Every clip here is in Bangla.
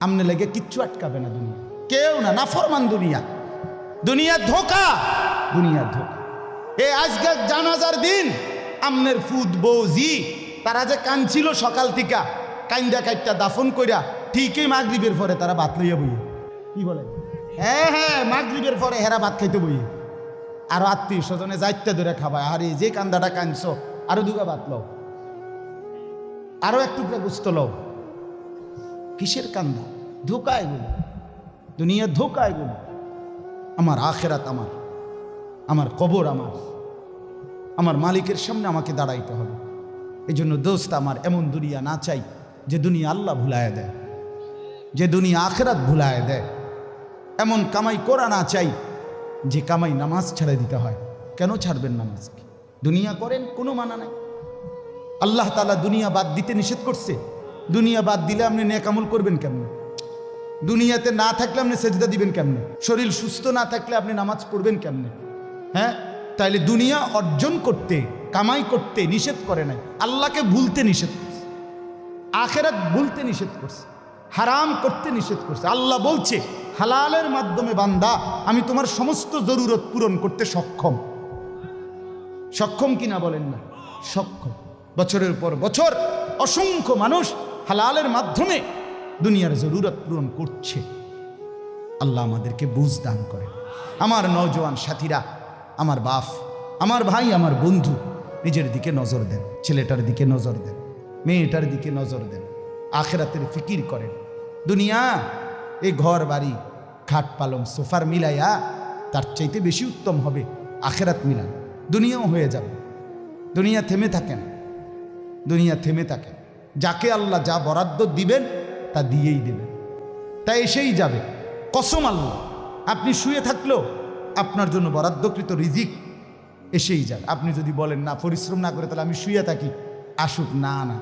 আমনে লেগে কিচ্ছু আটকাবে না দুনিয়া, কেউ না, নাফরমান দুনিয়া, দুনিয়ার ধোকা, দুনিয়ার ধোকা। এই আজকে জানাজার দিন আমনের ফুদ বৌজি তারা যে কাঁদছিল সকাল থেকে, কাইন্দা কাইটটা দাফন কইরা ঠিকই মাগরিবের পরে তারা ভাত লইয়া বইয়ে, কি বলে, হ্যাঁ মাগরিবের পরে হেরা ভাত খাইতে বইয়ে, আরো আত্মীয় স্বজনে যাইতে ধরে খাবায়, আরে যে কান্দাটা কাঁদছ আরো দুগা ভাত লও, আরো এক টুকরা গুস্ত লও। কিসের কান্দা? ধোকা এগুলো, দুনিয়ার ধোকা এগুলো। আমার আখেরাত আমার কবর আমার মালিকের সামনে আমাকে দাঁড়াইতে হবে। এই জন্য দোস্ত আমার এমন দুনিয়া না চাই যে দুনিয়া আল্লাহ ভুলায় দেয়, যে দুনিয়া আখেরাত ভুলায় দেয়। এমন কামাই করা না চাই যে কামাই নামাজ ছেড়ে দিতে হয়। কেন ছাড়বেন নামাজকে? দুনিয়া করেন, কোনো মানা নাই। আল্লাহ তাআলা দুনিয়া বাদ দিতে নিষেধ করছে। দুনিয়া বাদ দিলে আপনি নেক আমল করবেন কেমনে? দুনিয়াতে না থাকলে আপনি সেজদা দিবেন কেমনে? শরীর সুস্থ না থাকলে আপনি নামাজ পড়বেন কেমনে? হ্যাঁ, তাইলে দুনিয়া অর্জন করতে, কামাই করতে নিষেধ করে নাই, আল্লাহকে ভুলতে নিষেধ করছে, আখেরাত ভুলতে নিষেধ করছে, হারাম করতে নিষেধ করছে। আল্লাহ বলছে হালালের মাধ্যমে বান্দা আমি তোমার সমস্ত জরুরত পূরণ করতে সক্ষম। সক্ষম কিনা বলেন না? সক্ষম। বছরের পর বছর অসংখ্য মানুষ হালালের মাধ্যমে দুনিয়ার জরুরত পূরণ করছে। আল্লাহ আমাদেরকে বুঝ দান করে। আমার নওজোয়ান সাথীরা, আমার বাপ, আমার ভাই, আমার বন্ধু, নিজের দিকে নজর দেন, ছেলেটার দিকে নজর দেন, মেয়েটার দিকে নজর দেন, আখেরাতের ফিকির করেন। দুনিয়া এই ঘর বাড়ি খাট পালং সোফার মিলাইয়া তার চাইতে বেশি উত্তম হবে আখেরাত মিলান। দুনিয়াও হয়ে যাবে, দুনিয়া থেমে থাকে না, দুনিয়া থেমে থাকে। যাকে আল্লাহ যা বরাদ্দ দিবেন তা দিয়েই দেবেন, তা এসেই যাবে। কসম আল্লাহ, আপনি শুয়ে থাকলেও আপনার জন্য বরাদ্দকৃত রিজিক এসেই যাবে। আপনি যদি বলেন না পরিশ্রম না করে তাহলে আমি শুয়ে থাকি, আসুক। না না,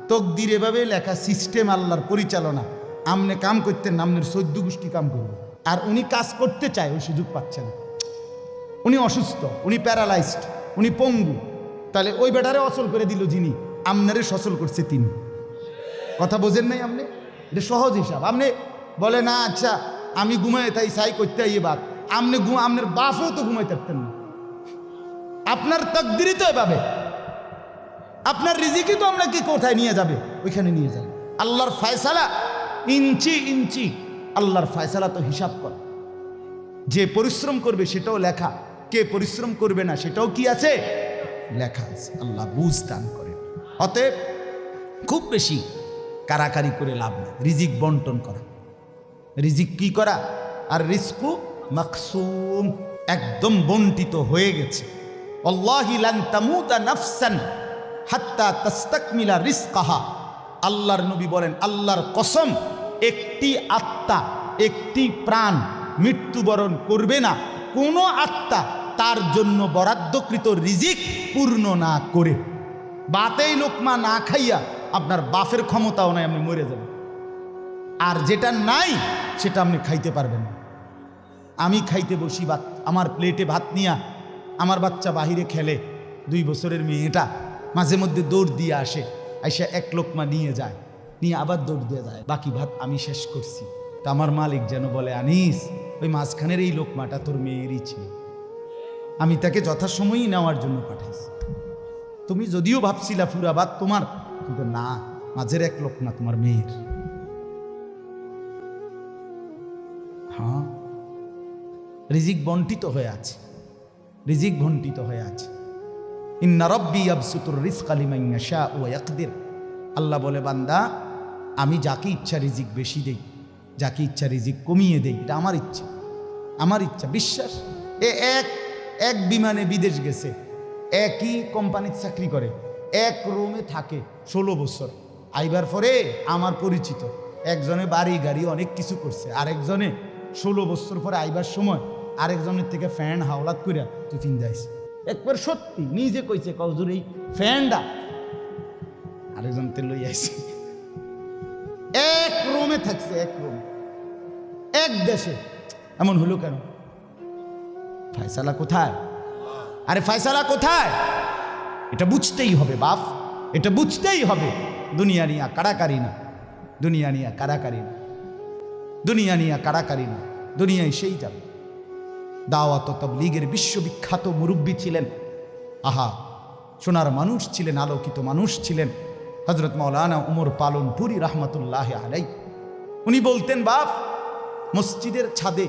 তকদির এভাবে লেখা, সিস্টেম আল্লাহর পরিচালনা। আমনে কাম করতেন, আমনের 14 গোষ্ঠী কাম করবে, আর উনি কাজ করতে চায়, ওই সুযোগ পাচ্ছে না। উনি অসুস্থ, উনি প্যারালাইজড, উনি পঙ্গু, তাহলে ওই বেটারে অচল করে দিল যিনি, আমনারে সচল করছে তিনি। কথা বোঝেন নাই আপনি? এটা সহজ হিসাব। আপনি বলে না আচ্ছা আমি ঘুমাই তাই সাই করতে আইয়ে বাদ, আপনি আপনার বাপও তো ঘুমাইতে পারতেন না। আপনার তকদিরই তো এভাবে, আপনার রিজিকই তো আপনাকে কোথায় নিয়ে যাবে, ওইখানে নিয়ে যাবে। আল্লাহর ফয়সালা ইঞ্চি ইঞ্চি, আল্লাহর ফয়সালা তো হিসাব কর। যে পরিশ্রম করবে সেটাও লেখা, কে পরিশ্রম করবে না সেটাও কি আছে, লেখা আছে। আল্লাহ বুঝ দান করেন। অতএব খুব বেশি কারাকারি করে লাভ নেই, রিজিক বন্টন করা। রিজিক কি করা? আর রিজকু মাকসুম, একদম বন্টিত হয়ে গেছে। আল্লাহি লান তামুতা নাফসান হাত্তা তাস্তাকমিলা রিজকাহা। আল্লাহর নবী বলেন, আল্লাহর কসম, একটি আত্মা, একটি প্রাণ মৃত্যুবরণ করবে না কোনো আত্মা তার জন্য বরাদ্দকৃত রিজিক পূর্ণ না করে। বাতেই লোকমা না খাইয়া আপনার বাপের ক্ষমতাও নাই, আপনি মরে যাবেন। আর যেটা নাই সেটা আপনি খাইতে পারবেন না। আমি খাইতে বসি ভাত, আমার প্লেটে ভাত নিয়া, আমার বাচ্চা বাহিরে খেলে, 2 বছরের মেয়েটা মাঝে মধ্যে দৌড় দিয়ে আসে, আইসা 1 লোকমা নিয়ে যায়, নিয়ে আবার দৌড় দিয়ে যায়, বাকি ভাত আমি শেষ করছি। তা আমার মালিক যেন বলে, আনিস ওই মাঝখানের এই লোকমাটা তোর মেয়েরই ছিল, আমি তাকে যথাসময়ই নেওয়ার জন্য পাঠাইছি। তুমি যদিও ভাবছিলা পুরা ভাত তোমার, কিন্তু না, মাঝের 1 লোকমা তোমার মেয়ের। হ্যাঁ, রিজিক বন্টিত হয়ে আছে, রিজিক বন্টিত হয়ে আছে। ইন্না রাব্বি ইয়াবসুতুর রিজকা লিমান ইয়াশা ওয়া ইয়াকদির। আল্লাহ বলে, বান্দা আমি যাকে ইচ্ছা রিজিক বেশি দেই, যাকে ইচ্ছা রিজিক কমিয়ে দেই, এটা আমার ইচ্ছা, আমার ইচ্ছা। বিশ্বাস? এক বিমানে বিদেশ গেছে, একই কোম্পানির চাকরি করে, এক রুমে থাকে 16 বছর। আইবার পরে আমার পরিচিত একজনে বাড়ি গাড়ি অনেক কিছু করছে, আরেকজনে 16 বছর পরে আইবার সময় আরেকজনের থেকে ফ্যান হাওলাত করিয়া টিফিন যাইছে। একবার সত্যি নিজে কইছে, কজুর এই ফ্যানটা আরেকজন তে লই আইছে। এক রুমে থাকছে, এক রুম, এক দেশে। এমন হলো কেন? ফয়সালা কোথায়? আরে ফয়সালা কোথায়? এটা বুঝতেই হবে বাপ, এটা বুঝতেই হবে। দুনিয়া নিয়ে কারাকারি না, দুনিয়া নিয়ে কারাকারি না। দুনিয়া নিয়ে কারাকারি না, দুনিয়ায় সেই যাবে। দাওয়াত ও তাবলীগের বিশ্ববিখ্যাত মুরব্বী ছিলেন, আহা সোনার মানুষ ছিলেন, আলোকিত মানুষ ছিলেন হযরত মাওলানা উমর পালনপুরি রহমতুল্লাহ আলাই। উনি বলতেন, বাপ মসজিদের ছাদে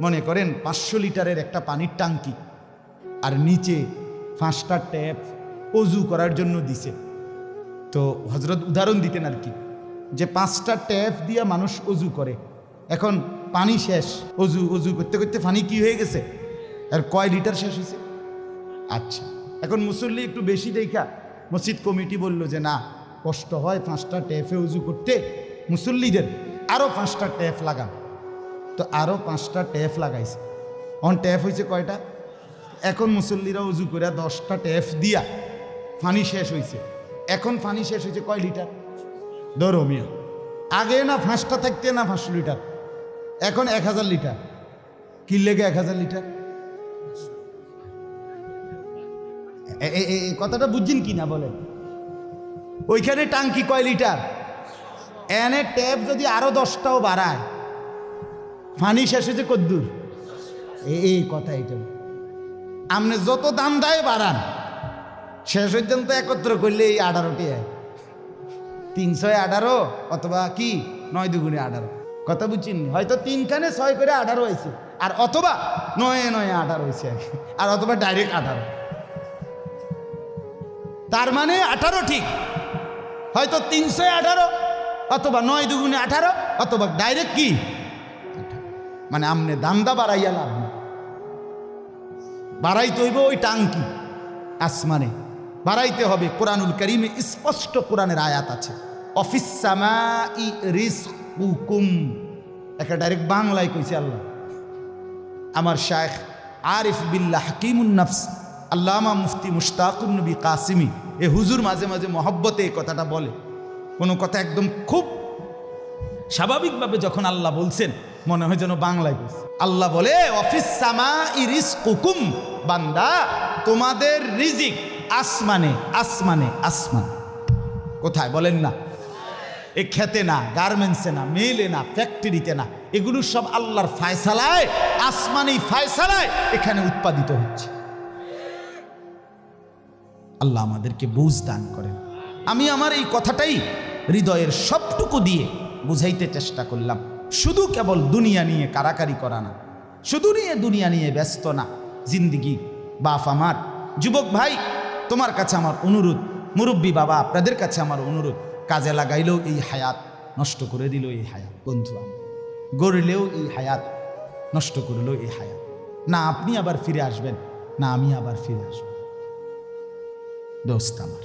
মনে করেন 500 লিটারের একটা পানির টাঙ্কি, আর নিচে 5টা ট্যাপ অজু করার জন্য দিছে। তো হযরত উদাহরণ দিতেন আর কি, যে 5টা ট্যাপ দিয়ে মানুষ অজু করে, এখন পানি শেষ, অজু করতে করতে পানি কি হয়ে গেছে, আর কয় লিটার শেষ হয়েছে। আচ্ছা, এখন মুসল্লি একটু বেশি দেখা মসজিদ কমিটি বলল যে না, কষ্ট হয় 5টা ট্যাপে অজু করতে মুসল্লিদের, আরও 5টা ট্যাপ লাগান। তো আরও 5টা ট্যাপ লাগাইছে। অন ট্যাপ হয়েছে কয়টা? এখন মুসল্লিরা অজু করে 10টা ট্যাপ দিয়া পানি শেষ হয়েছে। এখন পানি শেষ হয়েছে কয় লিটার? ধরো মিয়া, আগে না 5টা থাকতে না 500 লিটার, এখন 1000 লিটার। কি লেগে 1000 লিটার? এই কথাটা বুঝছেন কি না বলেন? ওইখানে টাঙ্কি কয় লিটার, এনে ট্যাপ যদি আরো 10টাও বাড়ায়, পানি শেষ হয়েছে কদ্দুর? এই কথা এইটা। আপনি যত দাম দেয় বাড়ান, শেষ হইতেন তো একত্র করলে এই 18টি 318 অথবা কি 9 দুগুণে 18। কথা বুঝছেন? হয়তো 3খানে 6 করে 18 হয়েছে, আর অথবা 9 9 18 হয়েছে, আর অথবা ডাইরেক্ট 18। তার মানে 18 ঠিক, হয়তো 318 অথবা 9 দুগুণে 18 অথবা ডাইরেক্ট কি 18। মানে আমনে দামদা বাড়াইয়া লাভ না, বাড়াইতে হইব ওই টাঙ্কি আসমানে বাড়াইতে হবে। কোরআনুল কারীমে স্পষ্ট কোরআনের আয়াত আছে, অফিস সামাই রিজকুকুম, একটা ডাইরেক্ট বাংলায় কইছে আল্লাহ। আমার শায়েখ আরিফ বিল্লাহ হাকিমুন নফস আল্লামা মুফতি মুশতাকুন নবী কাসিমি, এ হুজুর মাঝে মাঝে মহব্বতে এই কথাটা বলে। কোনো কথা একদম খুব স্বাভাবিকভাবে যখন আল্লাহ বলছেন মনে হয় যেন বাংলায় বলছে। আল্লাহ বলে, অফিস সামাই রিজকুকুম, বান্দা তোমাদের রিজিক আসমানে আসমানে আসমান। কোথায় বলেন না? এ খেতে না, গার্মেন্টসে না, মেলে না, ফ্যাক্টরিতে না, এগুলো সব আল্লাহর ফায়সালায়, আসমানি ফায়সালায় এখানে উৎপাদিত হচ্ছে। আল্লাহ আমাদেরকে বুঝ দান করেন। আমি আমার এই কথাটাই হৃদয়ের সবটুকু দিয়ে বুঝাইতে চেষ্টা করলাম। শুধু কেবল দুনিয়া নিয়ে কারাকারি করা না, শুধু দুনিয়া নিয়ে ব্যস্ত না জিন্দিগি। বাপ আমার, যুবক ভাই তোমার কাছে আমার অনুরোধ, মুরব্বী বাবা আপনাদের কাছে আমার অনুরোধ, কাজে লাগাইলেও এই হায়াত, নষ্ট করে দিল এই হায়াত। বন্ধু আমার গড়লেও এই হায়াত, নষ্ট করলেও এই হায়াত। না আপনি আবার ফিরে আসবেন, না আমি আবার ফিরে আসব। দোস্ত আমার,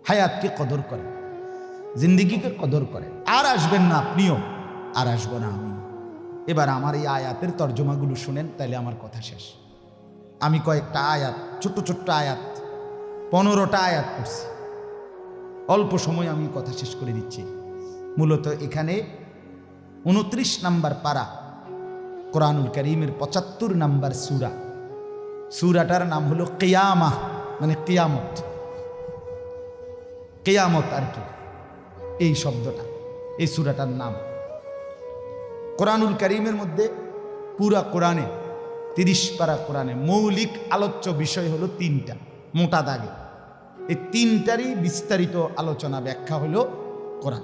হায়াতকে কদর করেন, জিন্দিগিকে কদর করেন। আর আসবেন না আপনিও, আর আসবো না আমি। এবার আমার এই আয়াতের তর্জমাগুলো শুনেন, তাইলে আমার কথা শেষ। আমি কয়েকটা আয়াত, ছোট্ট ছোট্ট আয়াত, 15টা আয়াত পড়ছি। অল্প সময় আমি কথা শেষ করে দিচ্ছি। মূলত এখানে 29 নম্বর পারা, কোরআনুল কারীমের 75 নম্বর সূরা। সূরাটার নাম হলো কিয়ামাহ, মানে কিয়ামত। কিয়ামত আর কি এই শব্দটা, এই সূরাটার নাম। কোরআনুল কারীমের মধ্যে পুরা কোরআনে 30 পারা কোরআনে মৌলিক আলোচ্য বিষয় হলো 3টা, মোটা দাগে। এই 3টারই বিস্তারিত আলোচনা ব্যাখ্যা হলো কোরআন।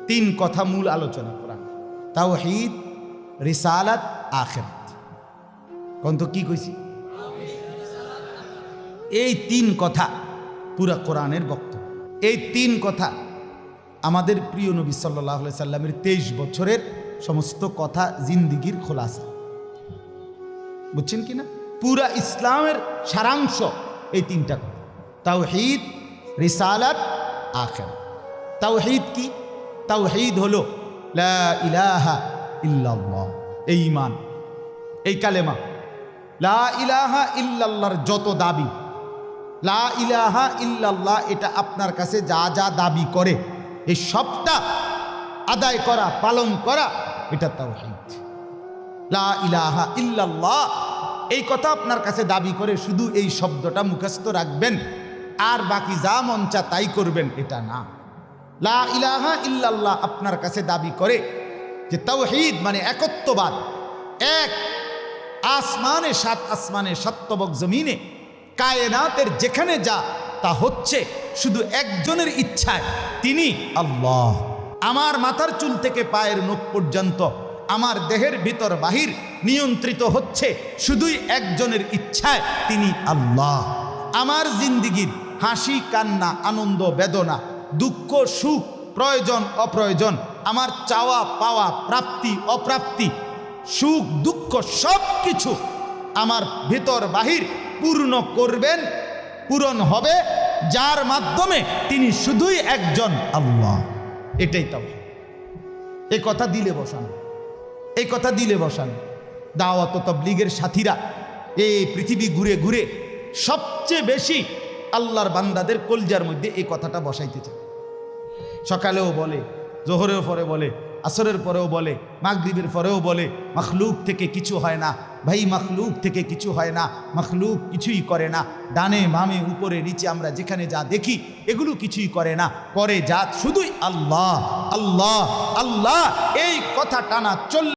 3 কথা মূল আলোচনা কোরআন, তাওহীদ, রিসালাত, আখিরাত। কোন তো কি কইছি? এই 3 কথা পুরা কোরআনের বক্তব্য। এই 3 কথা আমাদের প্রিয় নবী সাল্লাল্লাহু আলাইহি সাল্লামের 23 বছরের সমস্ত কথা, জিন্দিগির খোলাসা। বুঝছেন কি না? পুরা ইসলামের সারাংশ এই 3টা কথা, তাওহীদ, রিসালাত, আখিরাত। তাওহীদ কি? তাওহীদ হলো লা ইলাহা ইল্লাল্লাহ, এই ঈমান, এই কালেমা। লা ইলাহা ইল্লাল্লাহর যত দাবি, লা ইলাহা ইল্লাল্লাহ এটা আপনার কাছে যা যা দাবি করে এই সবটা আদায় করা, পালন করা, এটা তাওহীদ। লা ইলাহা ইল্লাল্লাহ এই কথা আপনার কাছে দাবি করে শুধু এই শব্দটা মুখস্থ রাখবেন আর বাকি যা মন চা তাই করবেন, এটা না। লা ইলাহা ইল্লাল্লাহ আপনার কাছে দাবি করে যে তাওহীদ মানে একত্ববাদ, এক আসমানে সাত আসমানে সাতবক জমিনে কায়নাতের যেখানে যা তা হচ্ছে শুধু একজনের ইচ্ছায়, তিনি আল্লাহ। আমার মাথার চুল থেকে পায়ের নখ পর্যন্ত আমার দেহের ভিতর বাহির নিয়ন্ত্রিত হচ্ছে শুধুই একজনের ইচ্ছায়, তিনি আল্লাহ। আমার জিন্দিগির হাসি কান্না আনন্দ বেদনা দুঃখ সুখ প্রয়োজন অপ্রয়োজন আমার চাওয়া পাওয়া প্রাপ্তি অপ্রাপ্তি সুখ দুঃখ সব কিছু আমার ভিতর বাহির পূর্ণ করবেন, পূরণ হবে যার মাধ্যমে, তিনি শুধুই একজন আল্লাহ। এটাই তাওহীদ। এই কথা দিলে বসান, এই কথা দিলে বসান। দাওয়াত ও তাবলীগের সাথীরা এই পৃথিবী ঘুরে ঘুরে সবচেয়ে বেশি আল্লাহর বান্দাদের কলজার মধ্যে এই কথাটা বসাইতে চায়। সকালেও বলে, জোহরের পরে বলে, আসরের পরেও বলে, মাগরিবের পরেও বলে, মখলুক থেকে কিছু হয় না ভাই, মখলুক থেকে কিছু হয় না, মখলুক কিছুই করে না। ডানে বামে উপরে নিচে আমরা যেখানে যা দেখি এগুলো কিছুই করে না, করে যা শুধুই আল্লাহ আল্লাহ আল্লাহ। এই কথা টানা চল